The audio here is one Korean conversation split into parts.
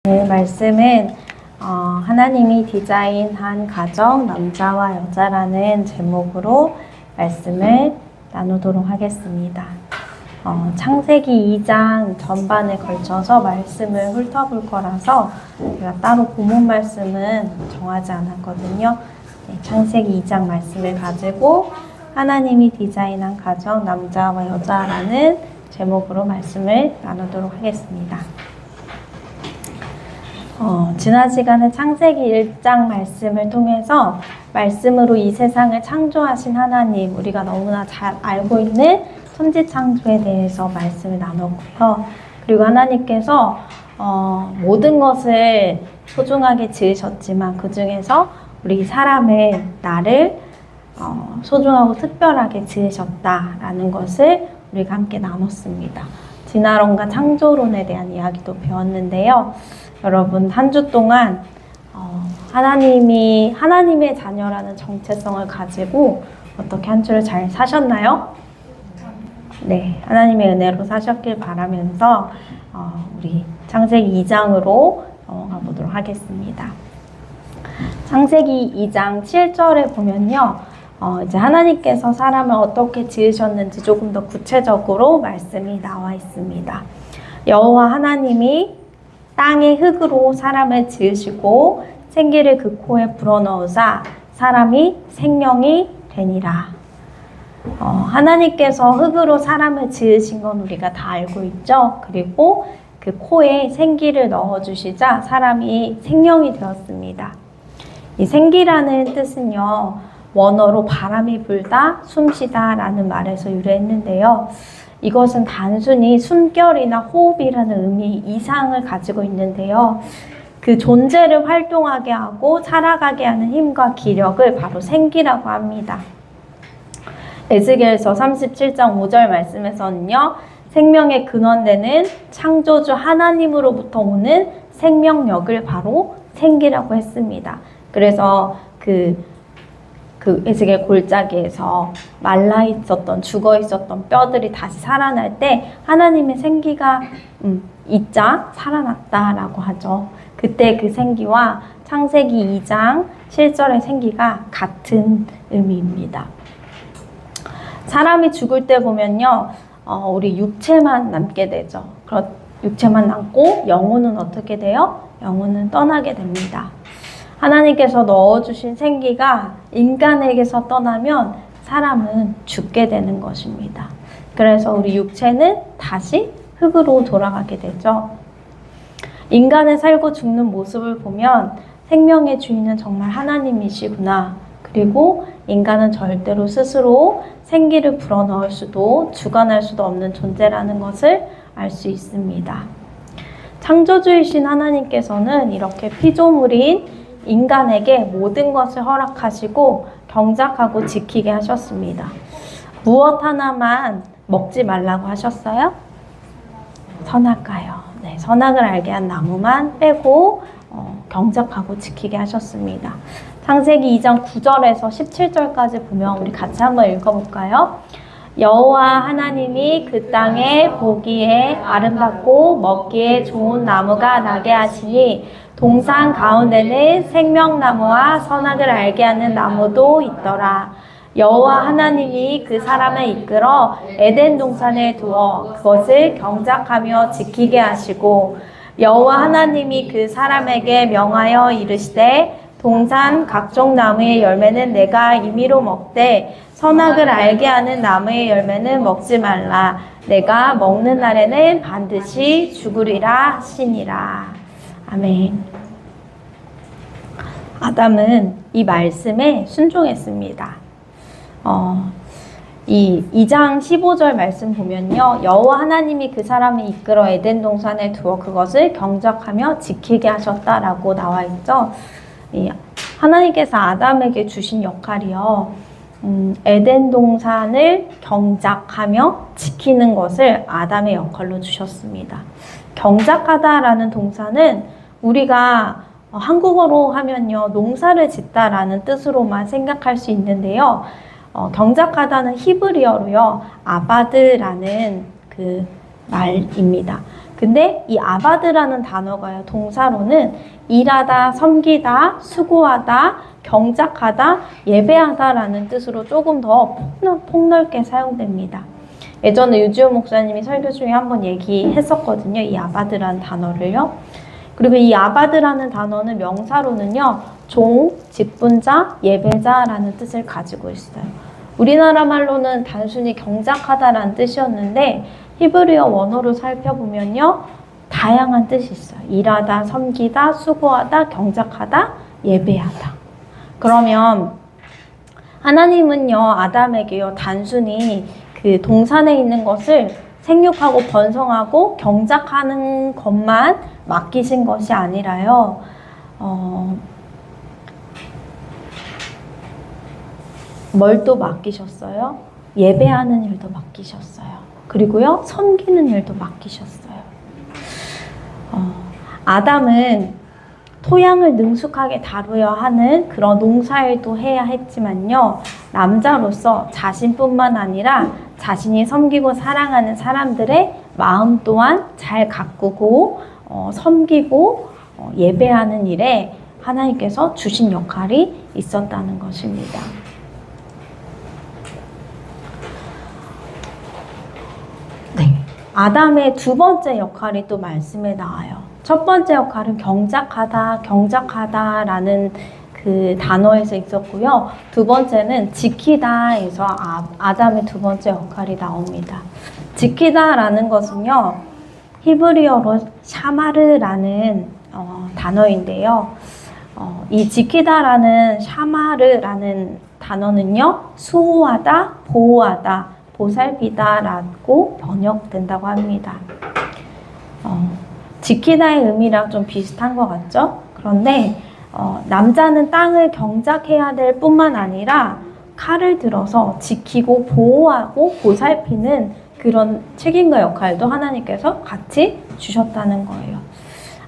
오늘 말씀은 하나님이 디자인한 가정 남자와 여자라는 제목으로 말씀을 나누도록 하겠습니다. 창세기 2장 전반에 걸쳐서 말씀을 훑어볼 거라서 제가 따로 본문 말씀은 정하지 않았거든요. 창세기 2장 말씀을 가지고 하나님이 디자인한 가정 남자와 여자라는 제목으로 말씀을 나누도록 하겠습니다. 지난 시간에 창세기 1장 말씀을 통해서 말씀으로 이 세상을 창조하신 하나님, 우리가 너무나 잘 알고 있는 천지창조에 대해서 말씀을 나눴고요. 그리고 하나님께서 모든 것을 소중하게 지으셨지만 그 중에서 우리 사람을, 나를 소중하고 특별하게 지으셨다라는 것을 우리가 함께 나눴습니다. 진화론과 창조론에 대한 이야기도 배웠는데요. 여러분, 한 주 동안 하나님의 자녀라는 정체성을 가지고 어떻게 한 주를 잘 사셨나요? 네, 하나님의 은혜로 사셨길 바라면서 우리 창세기 2장으로 넘어가 보도록 하겠습니다. 창세기 2장 7절에 보면요, 이제 하나님께서 사람을 어떻게 지으셨는지 조금 더 구체적으로 말씀이 나와 있습니다. 여호와 하나님이 땅의 흙으로 사람을 지으시고 생기를 그 코에 불어넣으사 사람이 생명이 되니라. 하나님께서 흙으로 사람을 지으신 건 우리가 다 알고 있죠. 그리고 그 코에 생기를 넣어주시자 사람이 생명이 되었습니다. 이 생기라는 뜻은요, 원어로 바람이 불다, 숨쉬다 라는 말에서 유래했는데요. 이것은 단순히 숨결이나 호흡이라는 의미 이상을 가지고 있는데요. 그 존재를 활동하게 하고 살아가게 하는 힘과 기력을 바로 생기라고 합니다. 에스겔서 37장 5절 말씀에서는요, 생명의 근원되는 창조주 하나님으로부터 오는 생명력을 바로 생기라고 했습니다. 그래서 그 에스겔 골짜기에서 말라 있었던, 죽어 있었던 뼈들이 다시 살아날 때 하나님의 생기가 있자 살아났다라고 하죠. 그때 그 생기와 창세기 2장 7절의 생기가 같은 의미입니다. 사람이 죽을 때 보면요, 우리 육체만 남게 되죠. 육체만 남고 영혼은 어떻게 돼요? 영혼은 떠나게 됩니다. 하나님께서 넣어주신 생기가 인간에게서 떠나면 사람은 죽게 되는 것입니다. 그래서 우리 육체는 다시 흙으로 돌아가게 되죠. 인간의 살고 죽는 모습을 보면 생명의 주인은 정말 하나님이시구나. 그리고 인간은 절대로 스스로 생기를 불어넣을 수도 주관할 수도 없는 존재라는 것을 알 수 있습니다. 창조주이신 하나님께서는 이렇게 피조물인 인간에게 모든 것을 허락하시고 경작하고 지키게 하셨습니다. 무엇 하나만 먹지 말라고 하셨어요? 선악과요. 네, 선악을 알게 한 나무만 빼고 경작하고 지키게 하셨습니다. 창세기 2장 9절에서 17절까지 보면 우리 같이 한번 읽어볼까요? 여호와 하나님이 그 땅에 보기에 아름답고 먹기에 좋은 나무가 나게 하시니 동산 가운데는 생명나무와 선악을 알게 하는 나무도 있더라. 여호와 하나님이 그 사람을 이끌어 에덴 동산에 두어 그것을 경작하며 지키게 하시고 여호와 하나님이 그 사람에게 명하여 이르시되 동산 각종 나무의 열매는 내가 임의로 먹되 선악을 알게 하는 나무의 열매는 먹지 말라. 내가 먹는 날에는 반드시 죽으리라 하시니라. 아멘. 아담은 이 말씀에 순종했습니다. 이 2장 15절 말씀 보면요, 여호와 하나님이 그 사람을 이끌어 에덴 동산에 두어 그것을 경작하며 지키게 하셨다라고 나와 있죠. 하나님께서 아담에게 주신 역할이요, 에덴 동산을 경작하며 지키는 것을 아담의 역할로 주셨습니다. 경작하다라는 동사는 우리가 한국어로 하면요, 농사를 짓다라는 뜻으로만 생각할 수 있는데요. 경작하다는 히브리어로요, 아바드라는 그 말입니다. 근데 이 아바드라는 단어가요, 동사로는 일하다, 섬기다, 수고하다, 경작하다, 예배하다라는 뜻으로 조금 더 폭넓게 사용됩니다. 예전에 유지호 목사님이 설교 중에 한번 얘기했었거든요. 이 아바드라는 단어를요. 그리고 이 아바드라는 단어는 명사로는요, 종, 직분자, 예배자라는 뜻을 가지고 있어요. 우리나라 말로는 단순히 경작하다라는 뜻이었는데 히브리어 원어로 살펴보면요, 다양한 뜻이 있어요. 일하다, 섬기다, 수고하다, 경작하다, 예배하다. 그러면 하나님은요, 아담에게요, 단순히 그 동산에 있는 것을 생육하고 번성하고 경작하는 것만 맡기신 것이 아니라요, 뭘 또 맡기셨어요? 예배하는 일도 맡기셨어요. 그리고요, 섬기는 일도 맡기셨어요. 아담은 토양을 능숙하게 다루어야 하는 그런 농사일도 해야 했지만요, 남자로서 자신뿐만 아니라 자신이 섬기고 사랑하는 사람들의 마음 또한 잘 가꾸고 섬기고 예배하는 일에 하나님께서 주신 역할이 있었다는 것입니다. 네, 아담의 두 번째 역할이 또 말씀에 나와요. 첫 번째 역할은 경작하다라는 그 단어에서 있었고요. 두 번째는 지키다에서 아담의 두 번째 역할이 나옵니다. 지키다라는 것은요, 히브리어로 샤마르라는 단어인데요. 이 지키다라는 샤마르라는 단어는요, 수호하다, 보호하다, 보살피다라고 번역된다고 합니다. 지키다의 의미랑 좀 비슷한 것 같죠? 그런데 남자는 땅을 경작해야 될 뿐만 아니라 칼을 들어서 지키고 보호하고 보살피는 그런 책임과 역할도 하나님께서 같이 주셨다는 거예요.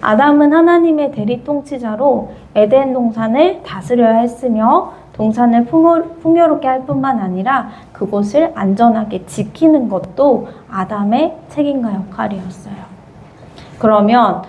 아담은 하나님의 대리 통치자로 에덴 동산을 다스려야 했으며 동산을 풍요롭게 할 뿐만 아니라 그곳을 안전하게 지키는 것도 아담의 책임과 역할이었어요. 그러면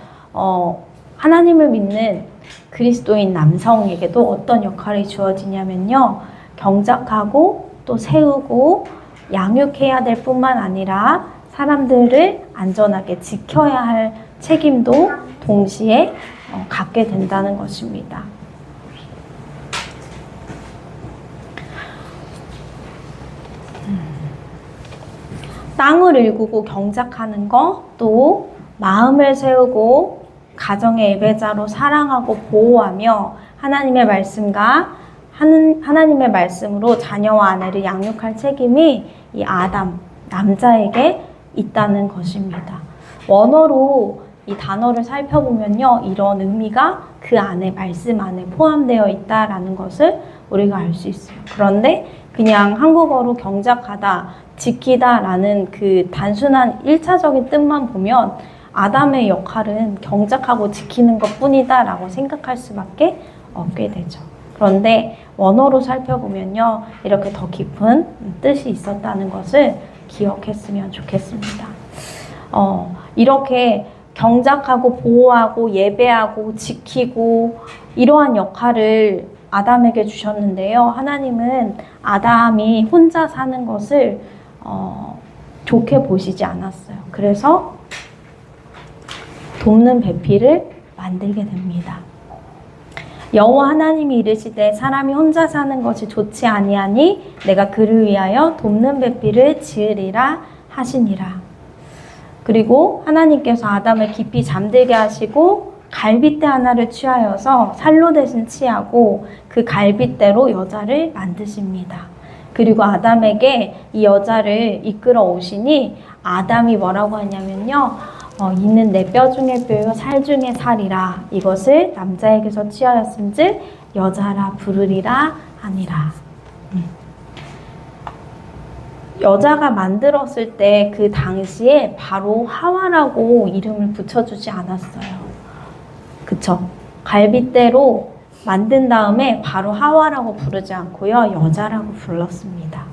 하나님을 믿는 그리스도인 남성에게도 어떤 역할이 주어지냐면요, 경작하고 또 세우고 양육해야 될 뿐만 아니라 사람들을 안전하게 지켜야 할 책임도 동시에 갖게 된다는 것입니다. 땅을 일구고 경작하는 것, 또 마음을 세우고 가정의 예배자로 사랑하고 보호하며 하나님의 말씀으로 자녀와 아내를 양육할 책임이 이 아담, 남자에게 있다는 것입니다. 원어로 이 단어를 살펴보면요, 이런 의미가 그 안에, 말씀 안에 포함되어 있다라는 것을 우리가 알 수 있어요. 그런데 그냥 한국어로 경작하다, 지키다라는 그 단순한 1차적인 뜻만 보면 아담의 역할은 경작하고 지키는 것뿐이다 라고 생각할 수밖에 없게 되죠. 그런데 원어로 살펴보면요, 이렇게 더 깊은 뜻이 있었다는 것을 기억했으면 좋겠습니다. 이렇게 경작하고 보호하고 예배하고 지키고 이러한 역할을 아담에게 주셨는데요, 하나님은 아담이 혼자 사는 것을 좋게 보시지 않았어요. 그래서 돕는 배필을 만들게 됩니다. 여호와 하나님이 이르시되 사람이 혼자 사는 것이 좋지 아니하니 내가 그를 위하여 돕는 배필을 지으리라 하시니라. 그리고 하나님께서 아담을 깊이 잠들게 하시고 갈빗대 하나를 취하여서 산로 대신 취하고 그 갈빗대로 여자를 만드십니다. 그리고 아담에게 이 여자를 이끌어 오시니 아담이 뭐라고 하냐면요, 이는 내 뼈 중에 뼈요 살 중에 살이라 이것을 남자에게서 취하였음즉 여자라 부르리라 하니라. 여자가 만들었을 때 그 당시에 바로 하와라고 이름을 붙여주지 않았어요. 그쵸? 갈빗대로 만든 다음에 바로 하와라고 부르지 않고요, 여자라고 불렀습니다.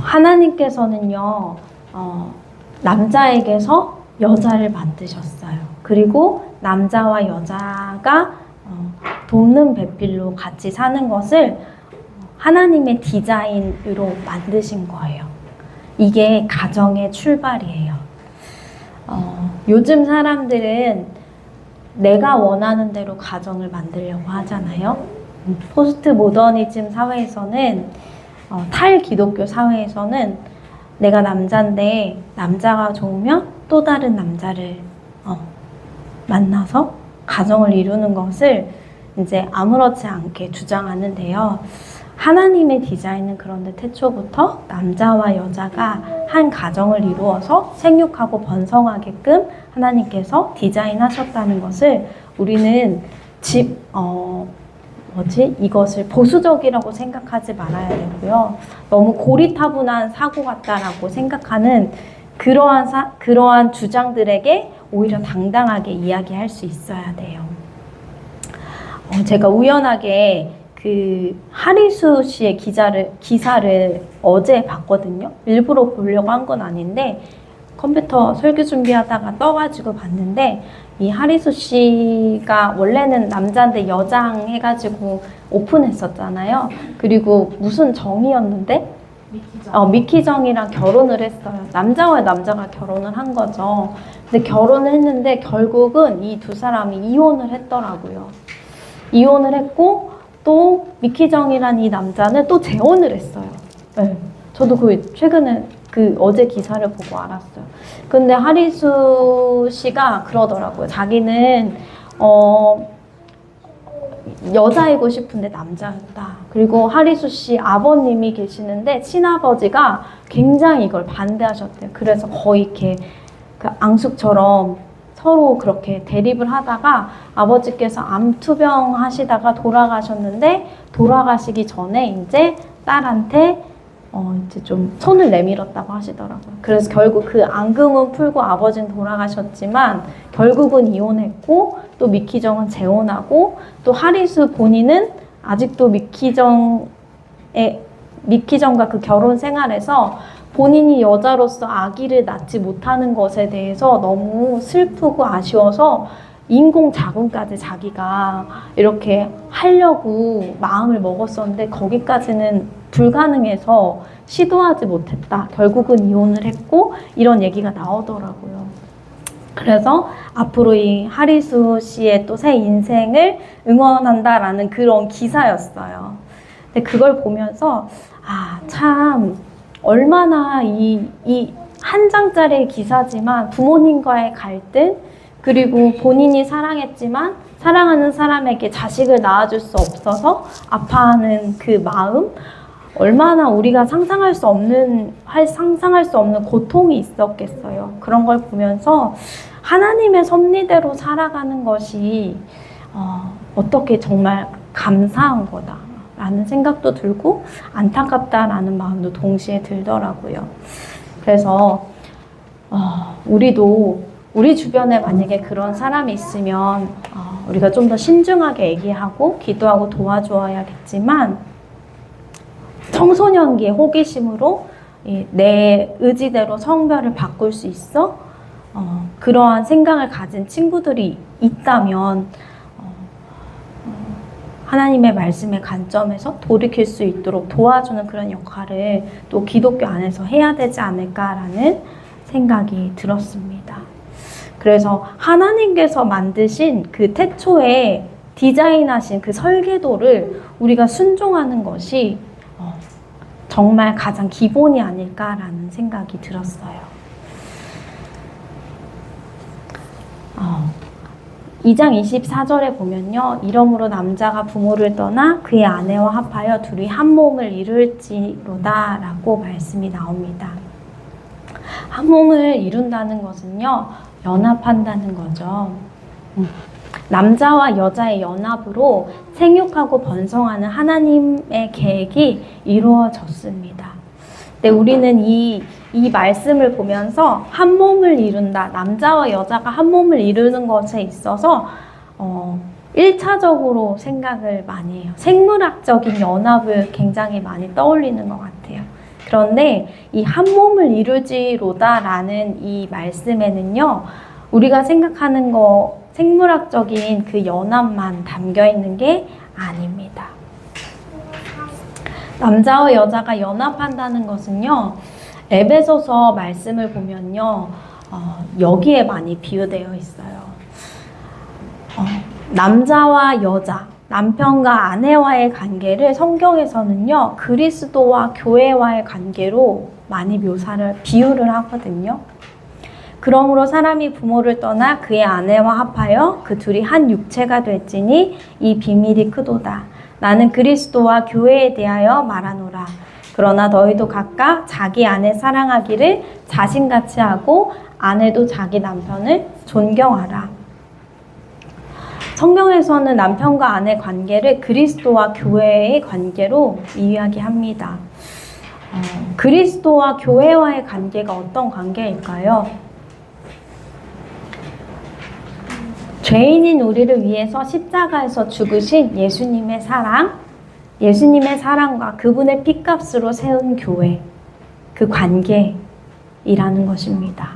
하나님께서는요, 남자에게서 여자를 만드셨어요. 그리고 남자와 여자가 돕는 배필로 같이 사는 것을 하나님의 디자인으로 만드신 거예요. 이게 가정의 출발이에요. 요즘 사람들은 내가 원하는 대로 가정을 만들려고 하잖아요. 포스트 모더니즘 사회에서는, 탈기독교 사회에서는 내가 남자인데 남자가 좋으면 또 다른 남자를 만나서 가정을 이루는 것을 이제 아무렇지 않게 주장하는데요. 하나님의 디자인은 그런데 태초부터 남자와 여자가 한 가정을 이루어서 생육하고 번성하게끔 하나님께서 디자인하셨다는 것을 우리는 이것을 보수적이라고 생각하지 말아야 되고요. 너무 고리타분한 사고 같다라고 생각하는 그러한 주장들에게 오히려 당당하게 이야기할 수 있어야 돼요. 제가 우연하게 그 하리수 씨의 기사를 어제 봤거든요. 일부러 보려고 한 건 아닌데 컴퓨터 설교 준비하다가 떠가지고 봤는데, 이 하리수 씨가 원래는 남자인데 여장 해가지고 오픈했었잖아요. 그리고 무슨 정이었는데? 미키정이랑 결혼을 했어요. 남자와 남자가 결혼을 한 거죠. 근데 결혼을 했는데 결국은 이 두 사람이 이혼을 했더라고요. 이혼을 했고 또 미키정이란 이 남자는 또 재혼을 했어요. 네. 저도 최근에 어제 기사를 보고 알았어요. 근데 하리수 씨가 그러더라고요. 자기는 여자이고 싶은데 남자였다. 그리고 하리수 씨 아버님이 계시는데 친아버지가 굉장히 이걸 반대하셨대요. 그래서 거의 이렇게 그 앙숙처럼 서로 그렇게 대립을 하다가 아버지께서 암투병 하시다가 돌아가셨는데, 돌아가시기 전에 이제 딸한테 이제 좀 손을 내밀었다고 하시더라고요. 그래서 결국 그 앙금은 풀고 아버지는 돌아가셨지만 결국은 이혼했고, 또 미키정은 재혼하고, 또 하리수 본인은 아직도 미키정과 그 결혼 생활에서 본인이 여자로서 아기를 낳지 못하는 것에 대해서 너무 슬프고 아쉬워서 인공 자궁까지 자기가 이렇게 하려고 마음을 먹었었는데 거기까지는 불가능해서 시도하지 못했다. 결국은 이혼을 했고, 이런 얘기가 나오더라고요. 그래서 앞으로 이 하리수 씨의 또 새 인생을 응원한다라는 그런 기사였어요. 근데 그걸 보면서 참 얼마나 이 한 장짜리 기사지만 부모님과의 갈등, 그리고 본인이 사랑했지만 사랑하는 사람에게 자식을 낳아줄 수 없어서 아파하는 그 마음, 얼마나 우리가 상상할 수 없는 고통이 있었겠어요. 그런 걸 보면서 하나님의 섭리대로 살아가는 것이 어떻게 정말 감사한 거다라는 생각도 들고 안타깝다라는 마음도 동시에 들더라고요. 그래서 우리도 우리 주변에 만약에 그런 사람이 있으면 우리가 좀 더 신중하게 얘기하고 기도하고 도와주어야겠지만, 청소년기의 호기심으로 내 의지대로 성별을 바꿀 수 있어? 그러한 생각을 가진 친구들이 있다면 하나님의 말씀의 관점에서 돌이킬 수 있도록 도와주는 그런 역할을 또 기독교 안에서 해야 되지 않을까라는 생각이 들었습니다. 그래서 하나님께서 만드신 그 태초에 디자인하신 그 설계도를 우리가 순종하는 것이 정말 가장 기본이 아닐까라는 생각이 들었어요. 2장 24절에 보면요, 이러므로 남자가 부모를 떠나 그의 아내와 합하여 둘이 한 몸을 이룰지로다 라고 말씀이 나옵니다. 한 몸을 이룬다는 것은요, 연합한다는 거죠. 남자와 여자의 연합으로 생육하고 번성하는 하나님의 계획이 이루어졌습니다. 근데 우리는 이 말씀을 보면서 한 몸을 이룬다, 남자와 여자가 한 몸을 이루는 것에 있어서 1차적으로 생각을 많이 해요. 생물학적인 연합을 굉장히 많이 떠올리는 것 같아요. 그런데 이 한 몸을 이루지로다라는 이 말씀에는요, 우리가 생각하는 거 생물학적인 그 연합만 담겨 있는 게 아닙니다. 남자와 여자가 연합한다는 것은요, 에베소서 말씀을 보면요, 여기에 많이 비유되어 있어요. 남자와 여자, 남편과 아내와의 관계를 성경에서는요, 그리스도와 교회와의 관계로 많이 비유를 하거든요. 그러므로 사람이 부모를 떠나 그의 아내와 합하여 그 둘이 한 육체가 될지니 이 비밀이 크도다. 나는 그리스도와 교회에 대하여 말하노라. 그러나 너희도 각각 자기 아내 사랑하기를 자신같이 하고 아내도 자기 남편을 존경하라. 성경에서는 남편과 아내 관계를 그리스도와 교회의 관계로 이야기합니다. 그리스도와 교회와의 관계가 어떤 관계일까요? 죄인인 우리를 위해서 십자가에서 죽으신 예수님의 사랑, 예수님의 사랑과 그분의 피값으로 세운 교회, 그 관계이라는 것입니다.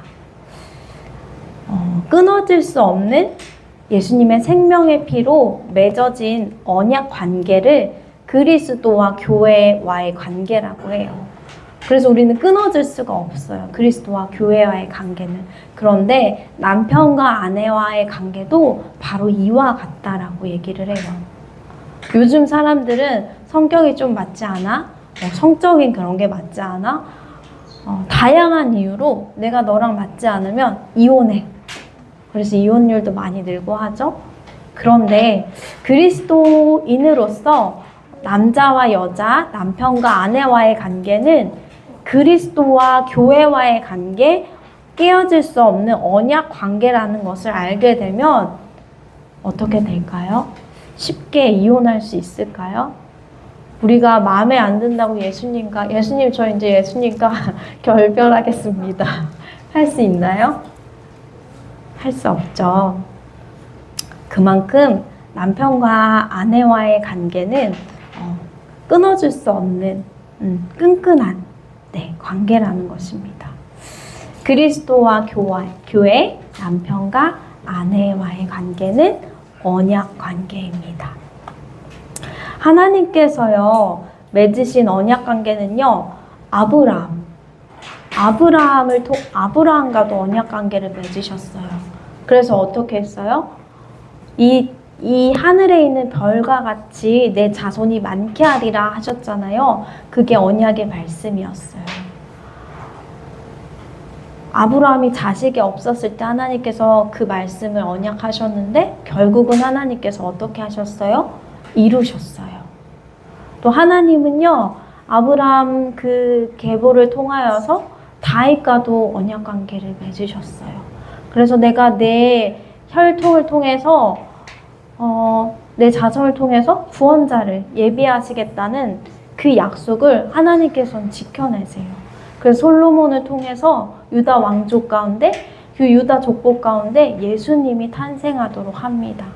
끊어질 수 없는 예수님의 생명의 피로 맺어진 언약 관계를 그리스도와 교회와의 관계라고 해요. 그래서 우리는 끊어질 수가 없어요. 그리스도와 교회와의 관계는. 그런데 남편과 아내와의 관계도 바로 이와 같다라고 얘기를 해요. 요즘 사람들은 성격이 좀 맞지 않아? 성적인 그런 게 맞지 않아? 다양한 이유로 내가 너랑 맞지 않으면 이혼해. 그래서 이혼율도 많이 늘고 하죠. 그런데 그리스도인으로서 남자와 여자, 남편과 아내와의 관계는 그리스도와 교회와의 관계, 깨어질 수 없는 언약 관계라는 것을 알게 되면 어떻게 될까요? 쉽게 이혼할 수 있을까요? 우리가 마음에 안 든다고 예수님 저 이제 예수님과 결별하겠습니다. 할 수 있나요? 할 수 없죠. 그만큼 남편과 아내와의 관계는 끊어질 수 없는 끈끈한 관계라는 것입니다. 그리스도와 교회, 남편과 아내와의 관계는 언약 관계입니다. 하나님께서요, 맺으신 언약 관계는요, 아브라함과도 언약 관계를 맺으셨어요. 그래서 어떻게 했어요? 이 하늘에 있는 별과 같이 내 자손이 많게 하리라 하셨잖아요. 그게 언약의 말씀이었어요. 아브라함이 자식이 없었을 때 하나님께서 그 말씀을 언약하셨는데 결국은 하나님께서 어떻게 하셨어요? 이루셨어요. 또 하나님은요, 아브라함 그 계보를 통하여서 다윗과도 언약 관계를 맺으셨어요. 그래서 내가 내 혈통을 통해서 내 자손을 통해서 구원자를 예비하시겠다는 그 약속을 하나님께서는 지켜내세요. 그래서 솔로몬을 통해서 유다 왕족 가운데, 그 유다 족복 가운데 예수님이 탄생하도록 합니다.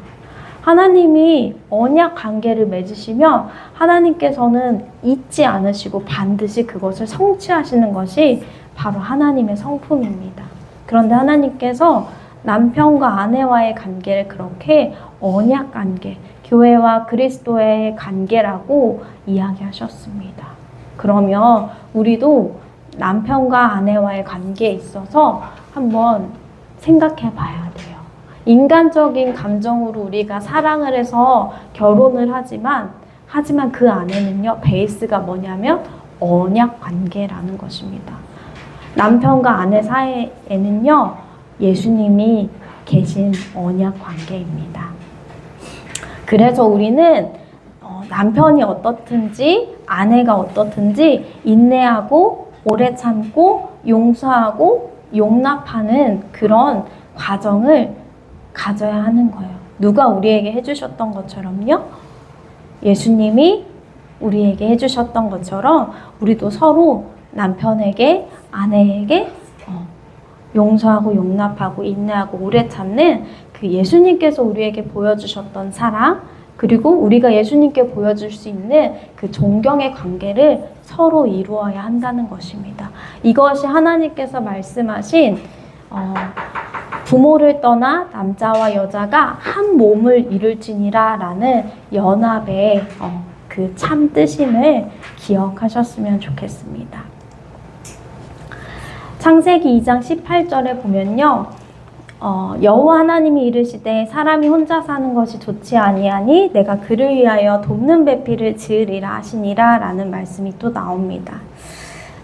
하나님이 언약 관계를 맺으시면 하나님께서는 잊지 않으시고 반드시 그것을 성취하시는 것이 바로 하나님의 성품입니다. 그런데 하나님께서 남편과 아내와의 관계를 그렇게 언약 관계, 교회와 그리스도의 관계라고 이야기하셨습니다. 그러면 우리도 남편과 아내와의 관계에 있어서 한번 생각해 봐야 돼요. 인간적인 감정으로 우리가 사랑을 해서 결혼을 하지만 그 안에는요, 베이스가 뭐냐면 언약 관계라는 것입니다. 남편과 아내 사이에는요, 예수님이 계신 언약 관계입니다. 그래서 우리는 남편이 어떻든지 아내가 어떻든지 인내하고 오래 참고 용서하고 용납하는 그런 과정을 가져야 하는 거예요. 누가 우리에게 해주셨던 것처럼요, 예수님이 우리에게 해주셨던 것처럼 우리도 서로 남편에게 아내에게 용서하고 용납하고 인내하고 오래 참는 그 예수님께서 우리에게 보여주셨던 사랑, 그리고 우리가 예수님께 보여줄 수 있는 그 존경의 관계를 서로 이루어야 한다는 것입니다. 이것이 하나님께서 말씀하신 부모를 떠나 남자와 여자가 한 몸을 이룰지니라 라는 연합의 그 참 뜻임을 기억하셨으면 좋겠습니다. 창세기 2장 18절에 보면요. 여호와 하나님이 이르시되 사람이 혼자 사는 것이 좋지 아니하니 내가 그를 위하여 돕는 배필을 지으리라 하시니라 라는 말씀이 또 나옵니다.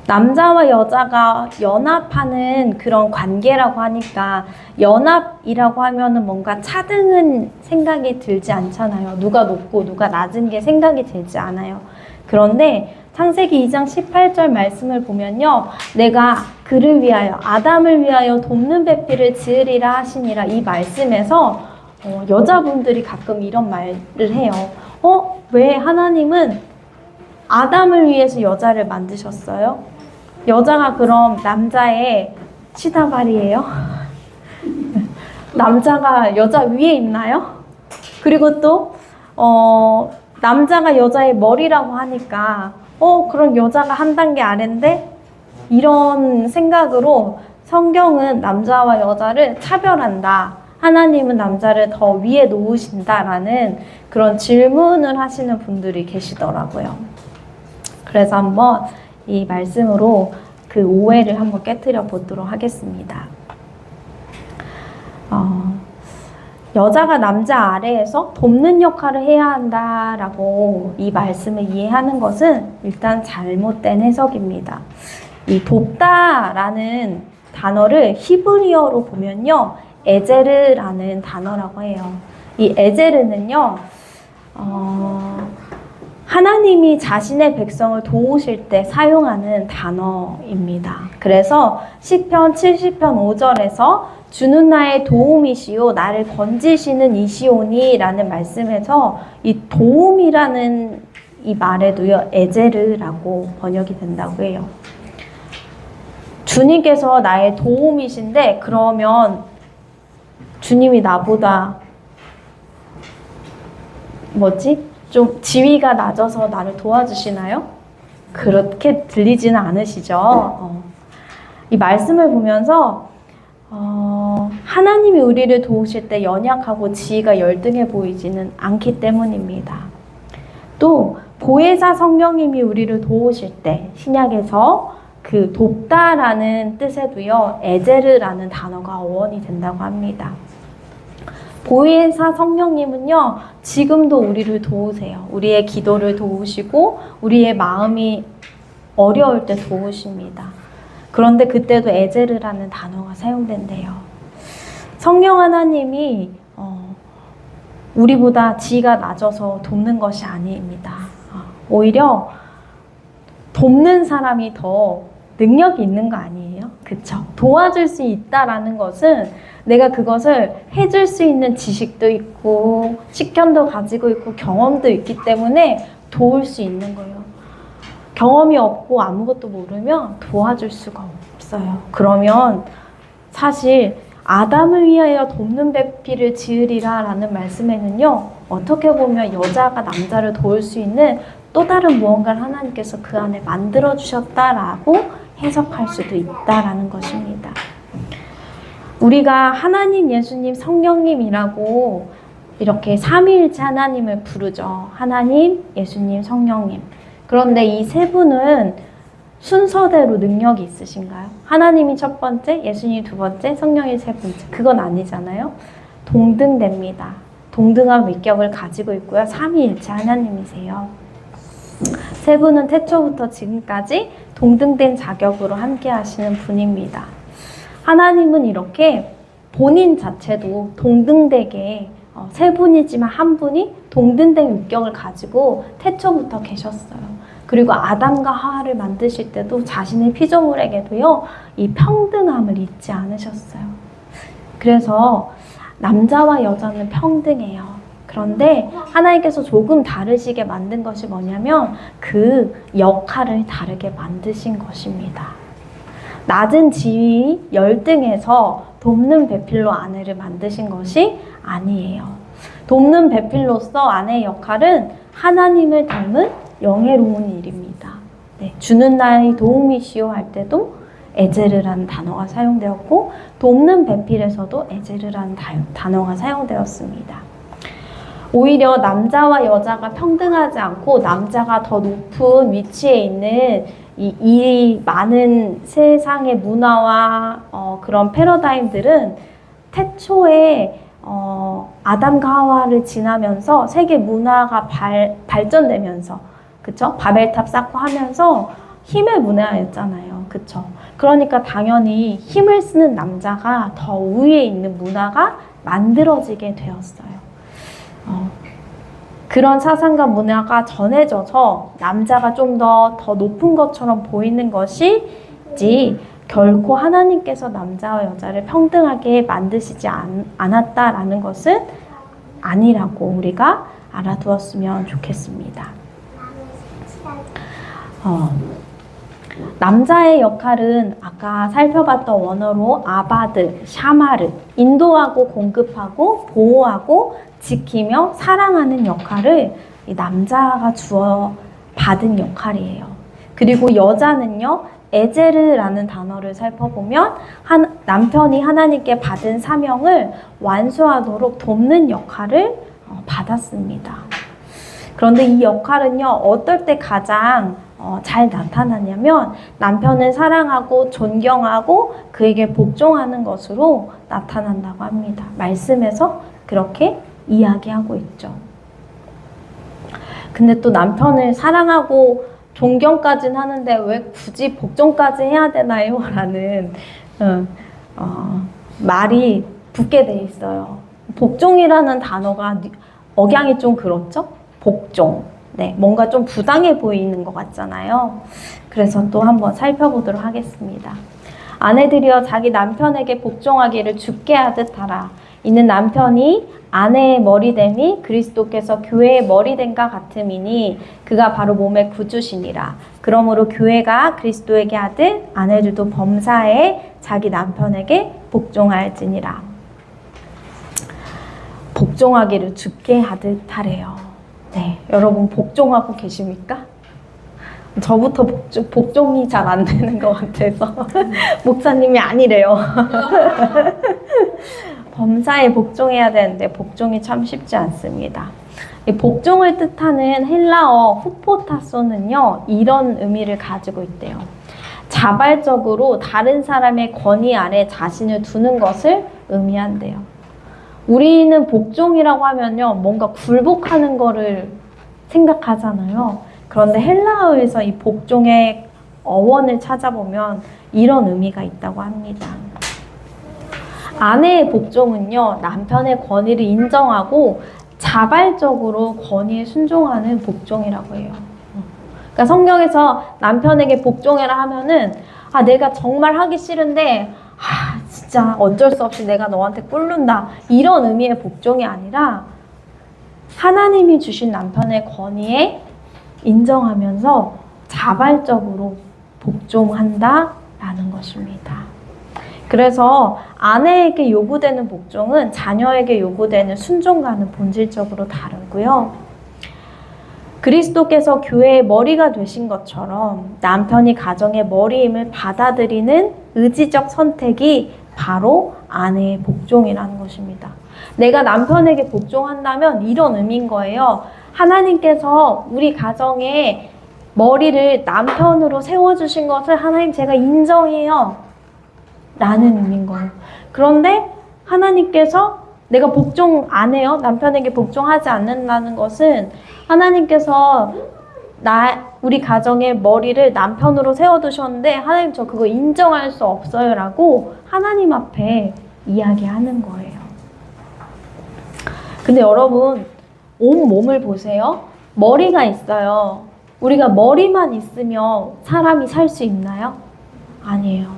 남자와 여자가 연합하는 그런 관계라고 하니까 연합이라고 하면은 뭔가 차등은 생각이 들지 않잖아요. 누가 높고 누가 낮은 게 생각이 들지 않아요. 그런데 창세기 2장 18절 말씀을 보면요. 내가 그를 위하여 아담을 위하여 돕는 배필을 지으리라 하시니라 이 말씀에서 여자분들이 가끔 이런 말을 해요. 왜 하나님은 아담을 위해서 여자를 만드셨어요? 여자가 그럼 남자의 치다발이에요? 남자가 여자 위에 있나요? 그리고 또 남자가 여자의 머리라고 하니까 그럼 여자가 한 단계 아래인데? 이런 생각으로 성경은 남자와 여자를 차별한다. 하나님은 남자를 더 위에 놓으신다라는 그런 질문을 하시는 분들이 계시더라고요. 그래서 한번 이 말씀으로 그 오해를 한번 깨트려 보도록 하겠습니다. 여자가 남자 아래에서 돕는 역할을 해야 한다라고 이 말씀을 이해하는 것은 일단 잘못된 해석입니다. 이 돕다라는 단어를 히브리어로 보면요. 에제르라는 단어라고 해요. 이 에제르는요. 하나님이 자신의 백성을 도우실 때 사용하는 단어입니다. 그래서 시편 70편 5절에서 주는 나의 도움이시오 나를 건지시는 이시오니 라는 말씀에서 이 도움이라는 이 말에도요 에제르라고 번역이 된다고 해요. 주님께서 나의 도움이신데 그러면 주님이 나보다 좀 지위가 낮아서 나를 도와주시나요? 그렇게 들리지는 않으시죠? 이 말씀을 보면서 하나님이 우리를 도우실 때 연약하고 지위가 열등해 보이지는 않기 때문입니다. 또 보혜사 성령님이 우리를 도우실 때 신약에서 그 돕다라는 뜻에도요 에제르라는 단어가 어원이 된다고 합니다. 보혜사 성령님은요 지금도 우리를 도우세요. 우리의 기도를 도우시고 우리의 마음이 어려울 때 도우십니다. 그런데 그때도 에제르라는 단어가 사용된대요. 성령 하나님이 우리보다 지위가 낮아서 돕는 것이 아닙니다. 오히려 돕는 사람이 더 능력이 있는 거 아니에요? 그쵸? 도와줄 수 있다라는 것은 내가 그것을 해줄 수 있는 지식도 있고 식견도 가지고 있고 경험도 있기 때문에 도울 수 있는 거예요. 경험이 없고 아무것도 모르면 도와줄 수가 없어요. 그러면 사실 아담을 위하여 돕는 배필을 지으리라 라는 말씀에는요 어떻게 보면 여자가 남자를 도울 수 있는 또 다른 무언가를 하나님께서 그 안에 만들어 주셨다라고 해석할 수도 있다라는 것입니다. 우리가 하나님, 예수님, 성령님이라고 이렇게 삼위일체 하나님을 부르죠. 하나님, 예수님, 성령님. 그런데 이 세 분은 순서대로 능력이 있으신가요? 하나님이 첫 번째, 예수님이 두 번째, 성령이 세 번째. 그건 아니잖아요. 동등됩니다. 동등한 위격을 가지고 있고요. 삼위일체 하나님이세요. 세 분은 태초부터 지금까지 동등된 자격으로 함께 하시는 분입니다. 하나님은 이렇게 본인 자체도 동등되게 세 분이지만 한 분이 동등된 위격을 가지고 태초부터 계셨어요. 그리고 아담과 하와를 만드실 때도 자신의 피조물에게도요 이 평등함을 잊지 않으셨어요. 그래서 남자와 여자는 평등해요. 그런데 하나님께서 조금 다르시게 만든 것이 뭐냐면 그 역할을 다르게 만드신 것입니다. 낮은 지위 열등해서 돕는 배필로 아내를 만드신 것이 아니에요. 돕는 배필로서 아내의 역할은 하나님을 닮은 영예로운 일입니다. 네, 주는 나의 도움이시오 할 때도 에제르라는 단어가 사용되었고 돕는 배필에서도 에제르라는 단어가 사용되었습니다. 오히려 남자와 여자가 평등하지 않고 남자가 더 높은 위치에 있는 이 많은 세상의 문화와 그런 패러다임들은 태초에 아담과 하와를 지나면서 세계 문화가 발전되면서, 그쵸? 바벨탑 쌓고 하면서 힘의 문화였잖아요. 그쵸? 그러니까 당연히 힘을 쓰는 남자가 더 우위에 있는 문화가 만들어지게 되었어요. 그런 사상과 문화가 전해져서 남자가 좀 더 높은 것처럼 보이는 것이지 결코 하나님께서 남자와 여자를 평등하게 만드시지 않았다라는 것은 아니라고 우리가 알아두었으면 좋겠습니다. 남자의 역할은 아까 살펴봤던 원어로 아바드, 샤마르, 인도하고 공급하고 보호하고 지키며 사랑하는 역할을 이 남자가 주어 받은 역할이에요. 그리고 여자는요, 에제르라는 단어를 살펴보면 남편이 하나님께 받은 사명을 완수하도록 돕는 역할을 받았습니다. 그런데 이 역할은요, 어떨 때 가장 잘 나타나냐면 남편을 사랑하고 존경하고 그에게 복종하는 것으로 나타난다고 합니다. 말씀에서 그렇게 이야기하고 있죠. 근데 또 남편을 사랑하고 존경까지는 하는데 왜 굳이 복종까지 해야 되나요? 라는 말이 붙게 돼 있어요. 복종이라는 단어가 억양이 좀 그렇죠? 복종. 네, 뭔가 좀 부당해 보이는 것 같잖아요. 그래서 또 한번 살펴보도록 하겠습니다. 아내들이여 자기 남편에게 복종하기를 주께 하듯 하라. 이는 남편이 아내의 머리됨이 그리스도께서 교회의 머리됨과 같음이니 그가 바로 몸의 구주시니라. 그러므로 교회가 그리스도에게 하듯 아내들도 범사에 자기 남편에게 복종할지니라. 복종하기를 주께 하듯 하래요. 네, 여러분 복종하고 계십니까? 저부터 복종이 잘 안 되는 것 같아서 목사님이 아니래요. 범사에 복종해야 되는데 복종이 참 쉽지 않습니다. 이 복종을 뜻하는 헬라어 후포타소는요, 이런 의미를 가지고 있대요. 자발적으로 다른 사람의 권위 아래 자신을 두는 것을 의미한대요. 우리는 복종이라고 하면요, 뭔가 굴복하는 거를 생각하잖아요. 그런데 헬라어에서 이 복종의 어원을 찾아보면 이런 의미가 있다고 합니다. 아내의 복종은요, 남편의 권위를 인정하고 자발적으로 권위에 순종하는 복종이라고 해요. 그러니까 성경에서 남편에게 복종해라 하면은, 내가 정말 하기 싫은데, 진짜 어쩔 수 없이 내가 너한테 꿇는다. 이런 의미의 복종이 아니라, 하나님이 주신 남편의 권위에 인정하면서 자발적으로 복종한다라는 것입니다. 그래서 아내에게 요구되는 복종은 자녀에게 요구되는 순종과는 본질적으로 다르고요. 그리스도께서 교회의 머리가 되신 것처럼 남편이 가정의 머리임을 받아들이는 의지적 선택이 바로 아내의 복종이라는 것입니다. 내가 남편에게 복종한다면 이런 의미인 거예요. 하나님께서 우리 가정의 머리를 남편으로 세워주신 것을 하나님 제가 인정해요. 라는 의미인 거예요. 그런데 하나님께서 내가 복종 안 해요. 남편에게 복종하지 않는다는 것은 하나님께서 우리 가정의 머리를 남편으로 세워두셨는데 하나님 저 그거 인정할 수 없어요 라고 하나님 앞에 이야기하는 거예요. 근데 여러분 온 몸을 보세요. 머리가 있어요. 우리가 머리만 있으면 사람이 살 수 있나요? 아니에요.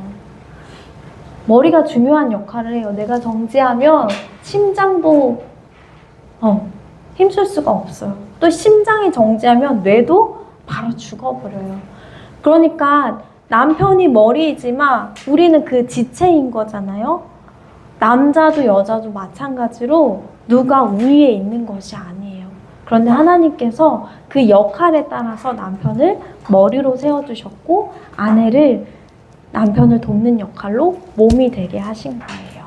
머리가 중요한 역할을 해요. 내가 정지하면 심장도 힘쓸 수가 없어요. 또 심장이 정지하면 뇌도 바로 죽어버려요. 그러니까 남편이 머리이지만 우리는 그 지체인 거잖아요. 남자도 여자도 마찬가지로 누가 우위에 있는 것이 아니에요. 그런데 하나님께서 그 역할에 따라서 남편을 머리로 세워주셨고 아내를 남편을 돕는 역할로 몸이 되게 하신 거예요.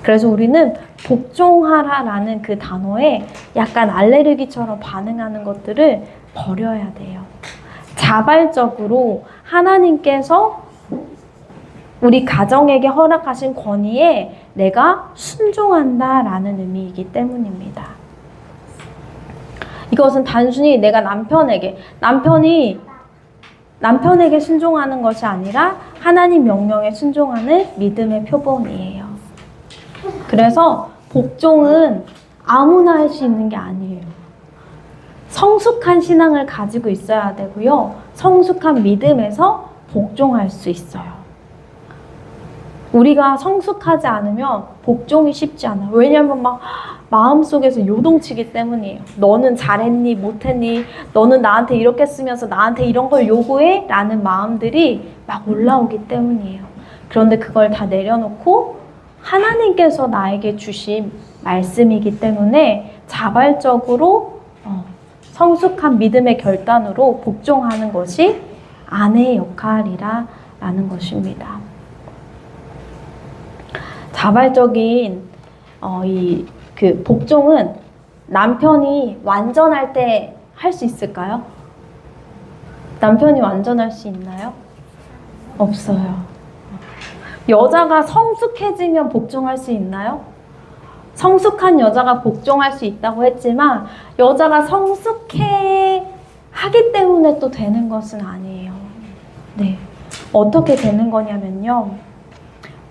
그래서 우리는 복종하라라는 그 단어에 약간 알레르기처럼 반응하는 것들을 버려야 돼요. 자발적으로 하나님께서 우리 가정에게 허락하신 권위에 내가 순종한다라는 의미이기 때문입니다. 이것은 단순히 내가 남편에게 순종하는 것이 아니라 하나님 명령에 순종하는 믿음의 표본이에요. 그래서 복종은 아무나 할 수 있는 게 아니에요. 성숙한 신앙을 가지고 있어야 되고요. 성숙한 믿음에서 복종할 수 있어요. 우리가 성숙하지 않으면 복종이 쉽지 않아요. 왜냐하면 막 마음속에서 요동치기 때문이에요. 너는 잘했니? 못했니? 너는 나한테 이렇게 쓰면서 나한테 이런 걸 요구해? 라는 마음들이 막 올라오기 때문이에요. 그런데 그걸 다 내려놓고 하나님께서 나에게 주신 말씀이기 때문에 자발적으로 성숙한 믿음의 결단으로 복종하는 것이 아내의 역할이라는 것입니다. 자발적인 그 복종은 남편이 완전할 때 할 수 있을까요? 남편이 완전할 수 있나요? 없어요. 여자가 성숙해지면 복종할 수 있나요? 성숙한 여자가 복종할 수 있다고 했지만 여자가 성숙해 하기 때문에 또 되는 것은 아니에요. 네. 어떻게 되는 거냐면요.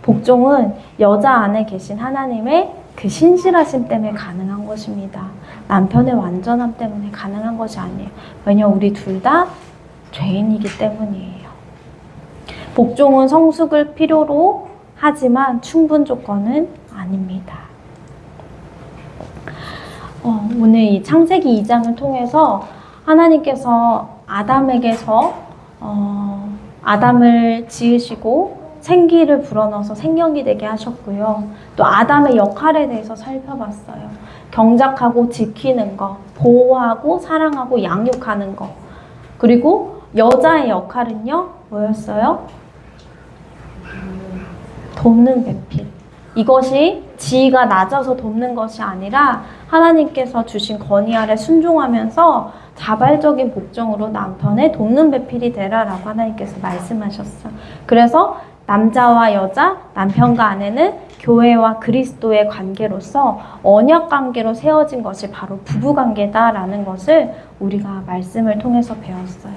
복종은 여자 안에 계신 하나님의 그 신실하심 때문에 가능한 것입니다. 남편의 완전함 때문에 가능한 것이 아니에요. 왜냐하면 우리 둘 다 죄인이기 때문이에요. 복종은 성숙을 필요로 하지만 충분 조건은 아닙니다. 오늘 이 창세기 2장을 통해서 하나님께서 아담에게서 아담을 지으시고 생기를 불어넣어서 생명이 되게 하셨고요. 또 아담의 역할에 대해서 살펴봤어요. 경작하고 지키는 거, 보호하고 사랑하고 양육하는 거. 그리고 여자의 역할은요, 뭐였어요? 돕는 배필. 이것이 지위가 낮아서 돕는 것이 아니라 하나님께서 주신 권위 아래 순종하면서 자발적인 복종으로 남편의 돕는 배필이 되라라고 하나님께서 말씀하셨어요. 그래서 남자와 여자, 남편과 아내는 교회와 그리스도의 관계로서 언약 관계로 세워진 것이 바로 부부 관계다라는 것을 우리가 말씀을 통해서 배웠어요.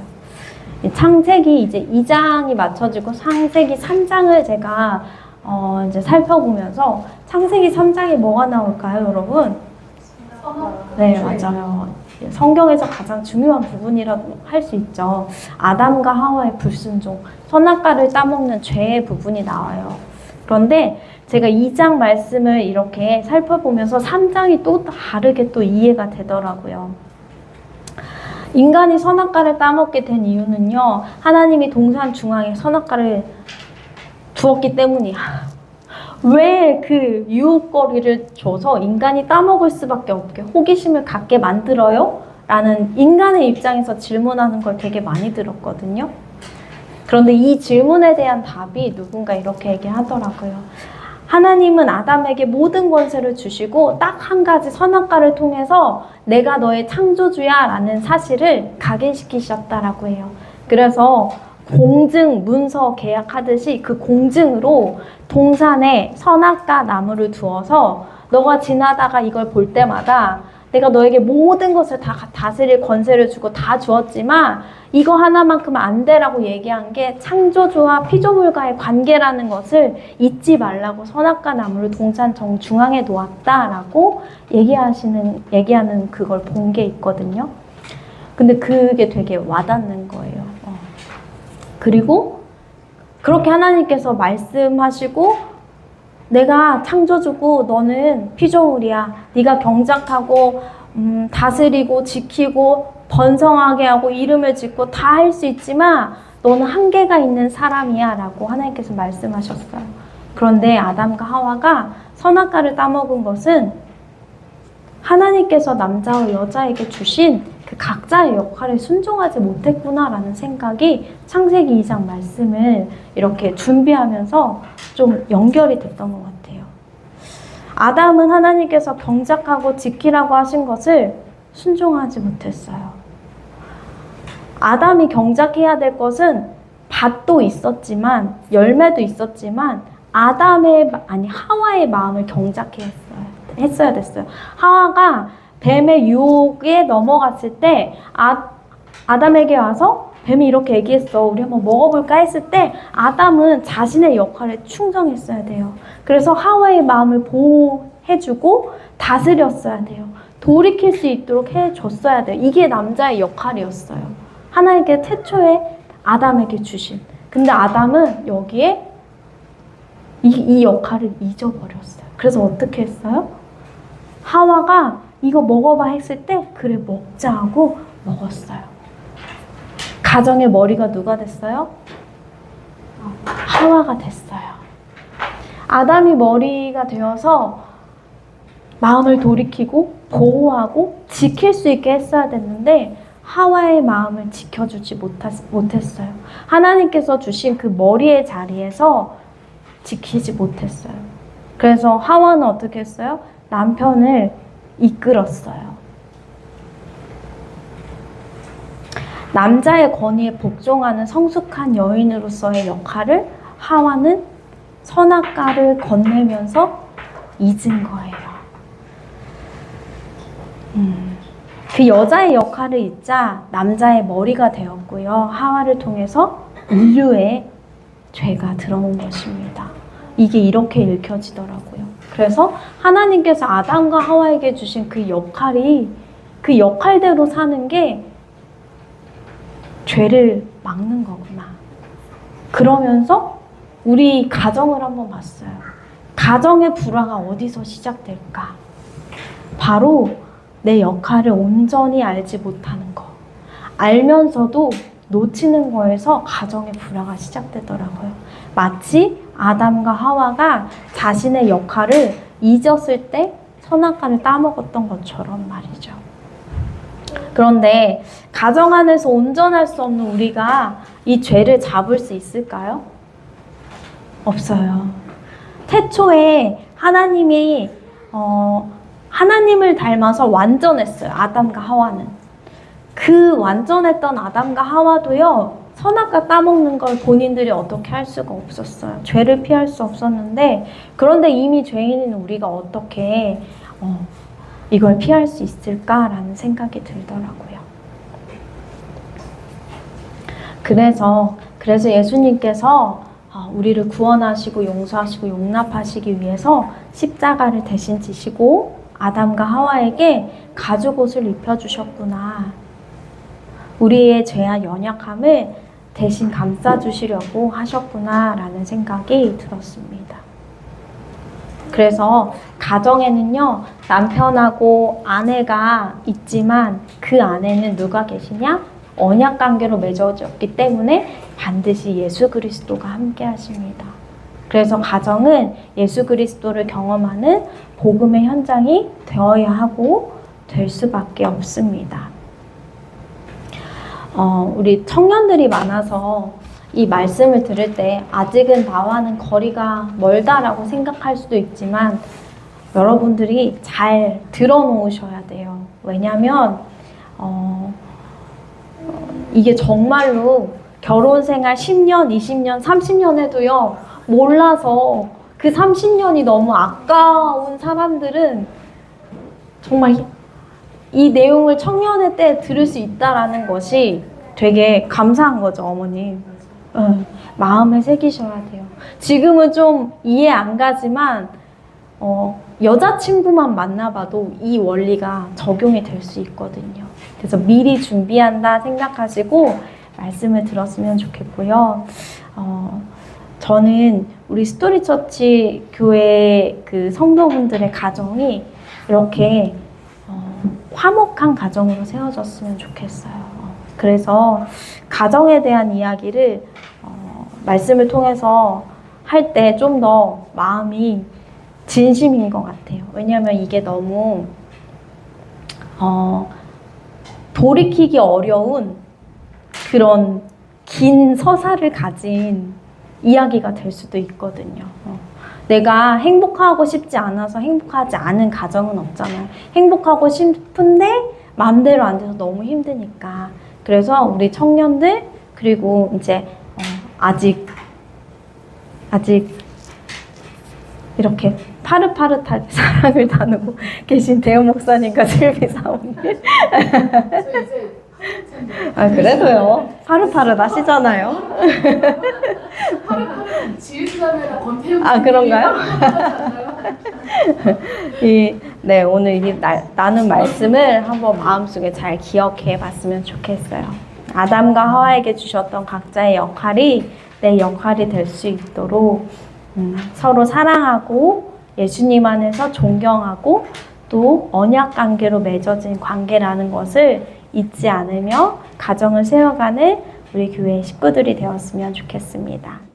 창세기 이제 2장이 맞춰지고 창세기 3장을 제가 이제 살펴보면서 창세기 3장에 뭐가 나올까요, 여러분? 네, 맞아요. 성경에서 가장 중요한 부분이라고 할 수 있죠. 아담과 하와의 불순종, 선악과를 따먹는 죄의 부분이 나와요. 그런데 제가 2장 말씀을 이렇게 살펴보면서 3장이 또 다르게 또 이해가 되더라고요. 인간이 선악과를 따먹게 된 이유는요, 하나님이 동산 중앙에 선악과를 두었기 때문이야. 왜 그 유혹거리를 줘서 인간이 따먹을 수밖에 없게 호기심을 갖게 만들어요? 라는 인간의 입장에서 질문하는 걸 되게 많이 들었거든요. 그런데 이 질문에 대한 답이 누군가 이렇게 얘기하더라고요. 하나님은 아담에게 모든 권세를 주시고 딱 한 가지 선악과를 통해서 내가 너의 창조주야 라는 사실을 각인시키셨다라고 해요. 그래서 공증, 문서 계약하듯이 그 공증으로 동산에 선악과 나무를 두어서 너가 지나다가 이걸 볼 때마다 내가 너에게 모든 것을 다 다스릴 권세를 주고 다 주었지만 이거 하나만큼은 안 되라고 얘기한 게 창조주와 피조물과의 관계라는 것을 잊지 말라고 선악과 나무를 동산 정중앙에 놓았다라고 얘기하는 그걸 본 게 있거든요. 근데 그게 되게 와닿는 거예요. 그리고 그렇게 하나님께서 말씀하시고 내가 창조주고 너는 피조물이야. 네가 경작하고 다스리고 지키고 번성하게 하고 이름을 짓고 다 할 수 있지만 너는 한계가 있는 사람이야 라고 하나님께서 말씀하셨어요. 그런데 아담과 하와가 선악과를 따먹은 것은 하나님께서 남자와 여자에게 주신 그 각자의 역할에 순종하지 못했구나라는 생각이 창세기 2장 말씀을 이렇게 준비하면서 좀 연결이 됐던 것 같아요. 아담은 하나님께서 경작하고 지키라고 하신 것을 순종하지 못했어요. 아담이 경작해야 될 것은 밭도 있었지만 열매도 있었지만 하와의 마음을 했어야 됐어요. 하와가 뱀의 유혹에 넘어갔을 때 아담에게 와서 뱀이 이렇게 얘기했어. 우리 한번 먹어볼까 했을 때 아담은 자신의 역할에 충성했어야 돼요. 그래서 하와의 마음을 보호해주고 다스렸어야 돼요. 돌이킬 수 있도록 해줬어야 돼요. 이게 남자의 역할이었어요. 하나님께 태초에 아담에게 주신. 근데 아담은 여기에 이 역할을 잊어버렸어요. 그래서 어떻게 했어요? 하와가 이거 먹어봐 했을 때 그래 먹자 하고 먹었어요. 가정의 머리가 누가 됐어요? 하와가 됐어요. 아담이 머리가 되어서 마음을 돌이키고 보호하고 지킬 수 있게 했어야 됐는데 하와의 마음을 지켜주지 못했어요. 하나님께서 주신 그 머리의 자리에서 지키지 못했어요. 그래서 하와는 어떻게 했어요? 남편을 이끌었어요. 남자의 권위에 복종하는 성숙한 여인으로서의 역할을 하와는 선악과를 건네면서 잊은 거예요. 그 여자의 역할을 잊자 남자의 머리가 되었고요. 하와를 통해서 인류의 죄가 들어온 것입니다. 이게 이렇게 읽혀지더라고요. 그래서 하나님께서 아담과 하와에게 주신 그 역할이 그 역할대로 사는 게 죄를 막는 거구나. 그러면서 우리 가정을 한번 봤어요. 가정의 불화가 어디서 시작될까? 바로 내 역할을 온전히 알지 못하는 거. 알면서도 놓치는 거에서 가정의 불화가 시작되더라고요. 마치 아담과 하와가 자신의 역할을 잊었을 때 선악과를 따먹었던 것처럼 말이죠. 그런데 가정 안에서 온전할 수 없는 우리가 이 죄를 잡을 수 있을까요? 없어요. 태초에 하나님이 하나님을 닮아서 완전했어요. 아담과 하와는. 그 완전했던 아담과 하와도요. 선악과 따먹는 걸 본인들이 어떻게 할 수가 없었어요. 죄를 피할 수 없었는데 그런데 이미 죄인인 우리가 어떻게 이걸 피할 수 있을까라는 생각이 들더라고요. 그래서 예수님께서 우리를 구원하시고 용서하시고 용납하시기 위해서 십자가를 대신 지시고 아담과 하와에게 가죽옷을 입혀주셨구나. 우리의 죄와 연약함을 대신 감싸주시려고 하셨구나라는 생각이 들었습니다. 그래서 가정에는요, 남편하고 아내가 있지만 그 안에는 누가 계시냐? 언약 관계로 맺어졌기 때문에 반드시 예수 그리스도가 함께 하십니다. 그래서 가정은 예수 그리스도를 경험하는 복음의 현장이 되어야 하고 될 수밖에 없습니다. 우리 청년들이 많아서 이 말씀을 들을 때 아직은 나와는 거리가 멀다라고 생각할 수도 있지만 여러분들이 잘 들어놓으셔야 돼요. 왜냐하면 이게 정말로 결혼 생활 10년, 20년, 30년 해도요, 몰라서 그 30년이 너무 아까운 사람들은 정말 이 내용을 청년의 때 들을 수 있다라는 것이 되게 감사한 거죠, 어머님. 마음에 새기셔야 돼요. 지금은 좀 이해 안 가지만 여자친구만 만나봐도 이 원리가 적용이 될 수 있거든요. 그래서 미리 준비한다 생각하시고 말씀을 들었으면 좋겠고요. 저는 우리 스토리처치 교회 그 성도분들의 가정이 이렇게 화목한 가정으로 세워졌으면 좋겠어요. 그래서 가정에 대한 이야기를 말씀을 통해서 할 때 좀 더 마음이 진심인 것 같아요. 왜냐하면 이게 너무 돌이키기 어려운 그런 긴 서사를 가진 이야기가 될 수도 있거든요. 내가 행복하고 싶지 않아서 행복하지 않은 가정은 없잖아요. 행복하고 싶은데 마음대로 안 돼서 너무 힘드니까. 그래서 우리 청년들 그리고 이제 아직 이렇게 파릇파릇하게 사랑을 나누고 계신 대형 목사님과 슬비 사모님. 아, 그래도요. 파릇파릇 하시잖아요. 파릇파릇 지읒자매나 권태웅. 아, 그런가요? 네, 오늘 이 나눈 말씀을 한번 마음속에 잘 기억해 봤으면 좋겠어요. 아담과 하와에게 주셨던 각자의 역할이 내 역할이 될 수 있도록 서로 사랑하고 예수님 안에서 존경하고 또 언약 관계로 맺어진 관계라는 것을 잊지 않으며 가정을 세워가는 우리 교회의 식구들이 되었으면 좋겠습니다.